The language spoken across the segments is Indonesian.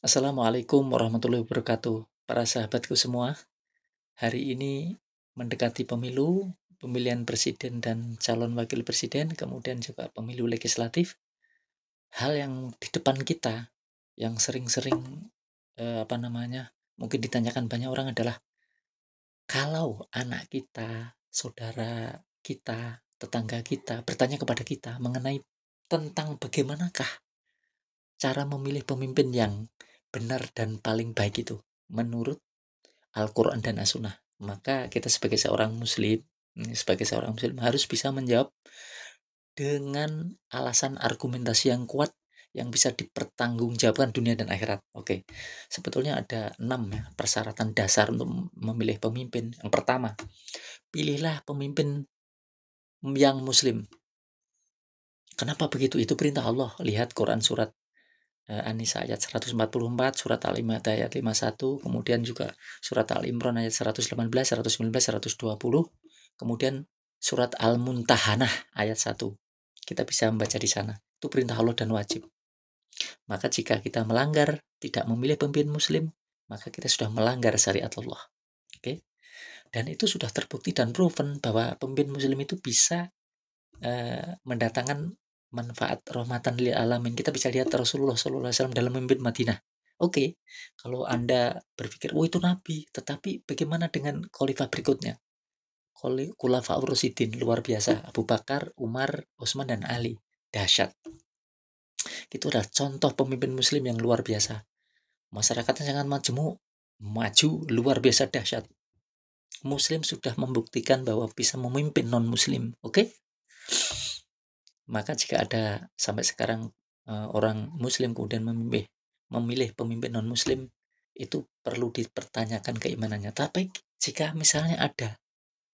Assalamualaikum warahmatullahi wabarakatuh. Para sahabatku semua, hari ini mendekati pemilu, pemilihan presiden dan calon wakil presiden, kemudian juga pemilu legislatif. Hal yang di depan kita, yang sering-sering mungkin ditanyakan banyak orang adalah kalau anak kita, saudara kita, tetangga kita bertanya kepada kita mengenai tentang bagaimanakah cara memilih pemimpin yang benar dan paling baik itu menurut Al-Quran dan As-Sunnah, maka kita sebagai seorang muslim harus bisa menjawab dengan alasan argumentasi yang kuat yang bisa dipertanggungjawabkan dunia dan akhirat. Oke, sebetulnya ada 6 ya, persyaratan dasar untuk memilih pemimpin. Yang pertama, pilihlah pemimpin yang muslim. Kenapa begitu? Itu perintah Allah. Lihat Quran surat An-Nisa ayat 144, surat Al-Imran ayat 51, kemudian juga surat Al-Imran ayat 118, 119, 120, kemudian surat Al-Muntahanah ayat 1. Kita bisa membaca di sana. Itu perintah Allah dan wajib. Maka jika kita melanggar, tidak memilih pemimpin muslim, maka kita sudah melanggar syariat Allah. Oke? Dan itu sudah terbukti dan proven bahwa pemimpin muslim itu bisa mendatangkan manfaat rahmatan lil alamin. Kita bisa lihat Rasulullah SAW dalam memimpin Madinah. Oke, kalau Anda berpikir, oh itu Nabi, tetapi bagaimana dengan khalifah berikutnya? Khulafaur Rasyidin, luar biasa. Abu Bakar, Umar, Utsman, dan Ali. Dahsyat. Itu adalah contoh pemimpin muslim yang luar biasa. Masyarakatnya sangat maju, luar biasa dahsyat. Muslim sudah membuktikan bahwa bisa memimpin non-muslim. Oke? Maka jika ada sampai sekarang orang muslim kemudian memilih pemimpin non-muslim, itu perlu dipertanyakan keimanannya. Tapi jika misalnya ada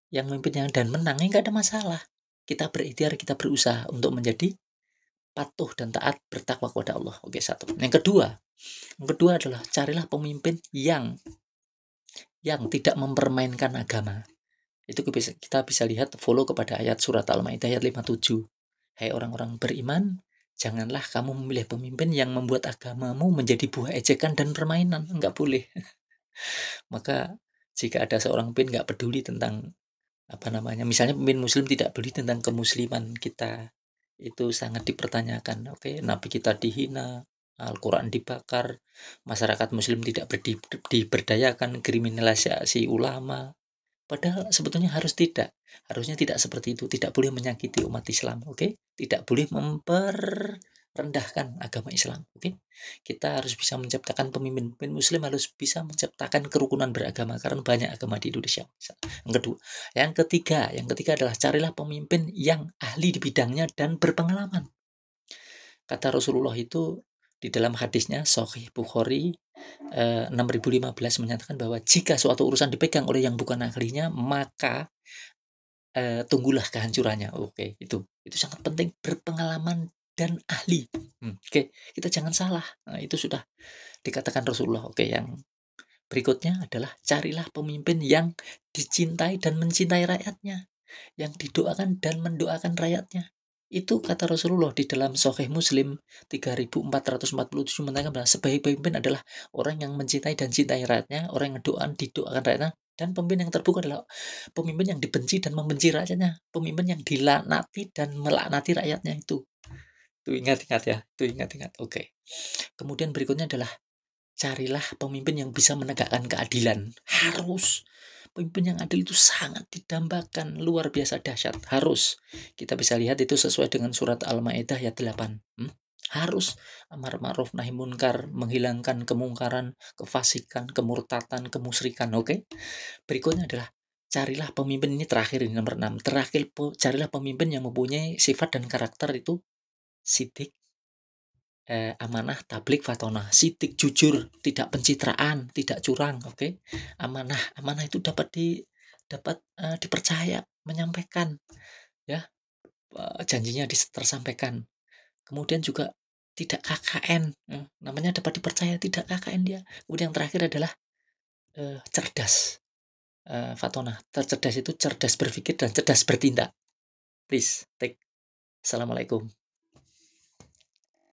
yang memimpinnya dan menang, ya nggak ada masalah. Kita berikhtiar, kita berusaha untuk menjadi patuh dan taat, bertakwa kepada Allah. Oke, satu. Yang kedua adalah carilah pemimpin yang tidak mempermainkan agama. Itu kita bisa lihat, follow kepada ayat surat Al-Maidah ayat 57. Hai orang-orang beriman, janganlah kamu memilih pemimpin yang membuat agamamu menjadi buah ejekan dan permainan. Enggak boleh. Maka jika ada seorang pemimpin nggak peduli tentang misalnya pemimpin muslim tidak peduli tentang kemusliman kita, itu sangat dipertanyakan. Oke, Nabi kita dihina, Al-Quran dibakar, masyarakat muslim tidak diberdayakan, kriminalisasi ulama. Padahal sebetulnya harusnya tidak seperti itu, tidak boleh menyakiti umat Islam, oke? Tidak boleh memperrendahkan agama Islam, oke? Kita harus bisa menciptakan pemimpin muslim, harus bisa menciptakan kerukunan beragama karena banyak agama di Indonesia. Yang ketiga adalah carilah pemimpin yang ahli di bidangnya dan berpengalaman. Kata Rasulullah itu di dalam hadisnya Sahih Bukhari 6015 menyatakan bahwa jika suatu urusan dipegang oleh yang bukan ahlinya, maka tunggulah kehancurannya. Oke, itu sangat penting, berpengalaman dan ahli. Oke, kita jangan salah. Nah, itu sudah dikatakan Rasulullah. Oke, yang berikutnya adalah carilah pemimpin yang dicintai dan mencintai rakyatnya, yang didoakan dan mendoakan rakyatnya. Itu kata Rasulullah di dalam Sahih Muslim 3447 mengatakan bahwa sebaik-baik pemimpin adalah orang yang mencintai dan cintai rakyatnya, orang yang didoakan rakyatnya, dan pemimpin yang terbuka adalah pemimpin yang dibenci dan membenci rakyatnya, pemimpin yang dilaknati dan melaknati rakyatnya itu. Itu ingat-ingat ya, itu ingat-ingat. Oke. Kemudian berikutnya adalah carilah pemimpin yang bisa menegakkan keadilan. Harus. Pemimpin yang adil itu sangat didambakan, luar biasa dahsyat. Harus. Kita bisa lihat itu sesuai dengan surat Al-Maidah ayat 8. Harus amar ma'ruf nahi munkar, menghilangkan kemungkaran, kefasikan, kemurtatan, kemusyrikan. Oke. Berikutnya adalah carilah pemimpin, ini terakhir, ini nomor 6. Carilah pemimpin yang mempunyai sifat dan karakter itu sidik, amanah, tablik, fatonah. Sidik, jujur, tidak pencitraan, tidak curang. Oke. Amanah itu dapat dipercaya, menyampaikan ya, janjinya tersampaikan. Kemudian juga tidak KKN, namanya dapat dipercaya, tidak KKN dia. Kemudian yang terakhir adalah cerdas, fatonah. Cerdas itu cerdas berpikir dan cerdas bertindak. Please take. Assalamualaikum.